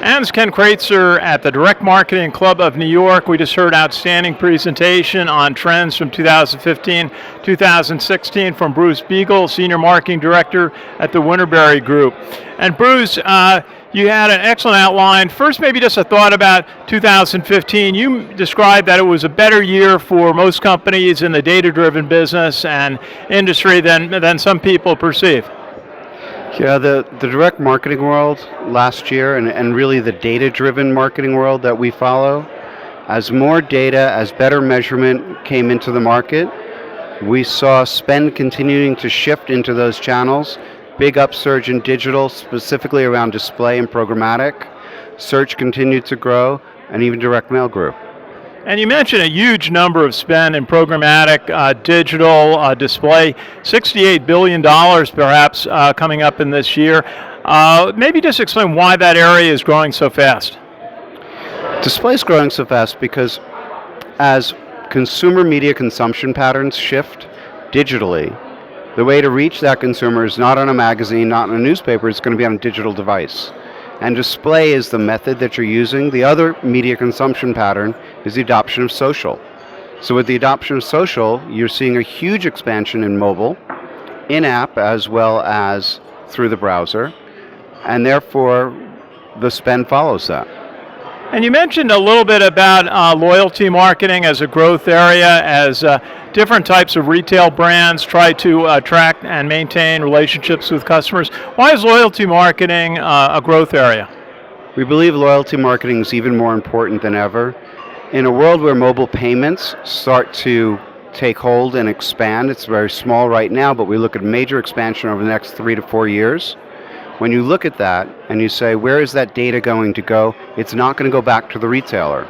And it's Ken Kreitzer at the Direct Marketing Club of New York. We just heard outstanding presentation on trends from 2015-2016 from Bruce Biegel, Senior Marketing Director at the Winterberry Group. And Bruce, you had an excellent outline. First, maybe just a thought about 2015. You described that it was a better year for most companies in the data-driven business and industry than some people perceive. Yeah, the direct marketing world last year and really the data-driven marketing world that we follow, as more data, as better measurement came into the market, we saw spend continuing to shift into those channels, big upsurge in digital, specifically around display and programmatic, search continued to grow, and even direct mail grew. And you mentioned a huge number of spend in programmatic, digital, display, $68 billion perhaps coming up in this year. Maybe just explain why that area is growing so fast. Display is growing so fast because as consumer media consumption patterns shift digitally, the way to reach that consumer is not on a magazine, not in a newspaper, it's going to be on a digital device. And display is the method that you're using. The other media consumption pattern is the adoption of social. So with the adoption of social, you're seeing a huge expansion in mobile, in-app as well as through the browser, and therefore the spend follows that. And you mentioned a little bit about loyalty marketing as a growth area, as different types of retail brands try to attract and maintain relationships with customers. Why is loyalty marketing a growth area? We believe loyalty marketing is even more important than ever. In a world where mobile payments start to take hold and expand, it's very small right now, but we look at major expansion over the next 3 to 4 years. When you look at that and you say, where is that data going to go? It's not going to go back to the retailer.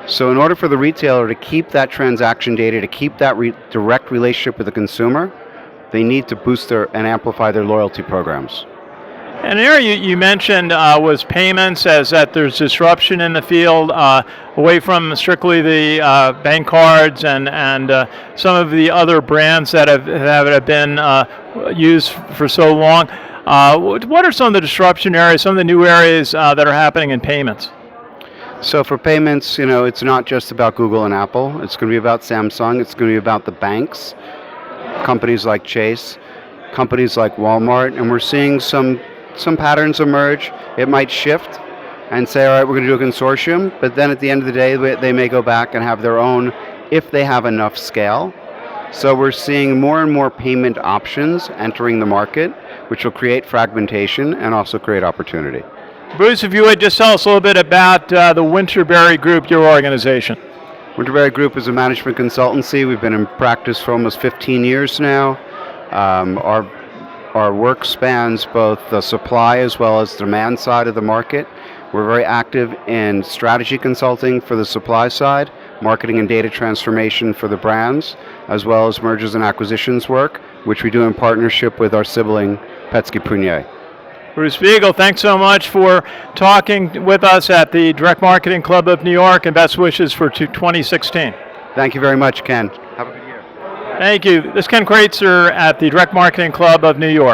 So in order for the retailer to keep that transaction data, to keep that direct relationship with the consumer, they need to boost and amplify their loyalty programs. An area you mentioned was payments, as that there's disruption in the field, away from strictly the bank cards and some of the other brands that have been used for so long. What are some of the disruption areas, some of the new areas that are happening in payments? So for payments, it's not just about Google and Apple. It's going to be about Samsung. It's going to be about the banks, companies like Chase, companies like Walmart, and we're seeing some patterns emerge. It might shift and say, all right, we're going to do a consortium, but then at the end of the day, they may go back and have their own if they have enough scale. So we're seeing more and more payment options entering the market, which will create fragmentation and also create opportunity. Bruce, if you would just tell us a little bit about the Winterberry Group, your organization. Winterberry Group is a management consultancy. We've been in practice for almost 15 years now. Our work spans both the supply as well as the demand side of the market. We're very active in strategy consulting for the supply side, marketing and data transformation for the brands, as well as mergers and acquisitions work, which we do in partnership with our sibling, Petsky Prunier. Bruce Biegel, thanks so much for talking with us at the Direct Marketing Club of New York, and best wishes for 2016. Thank you very much, Ken. Have a good year. Thank you. This is Ken Kreitzer at the Direct Marketing Club of New York.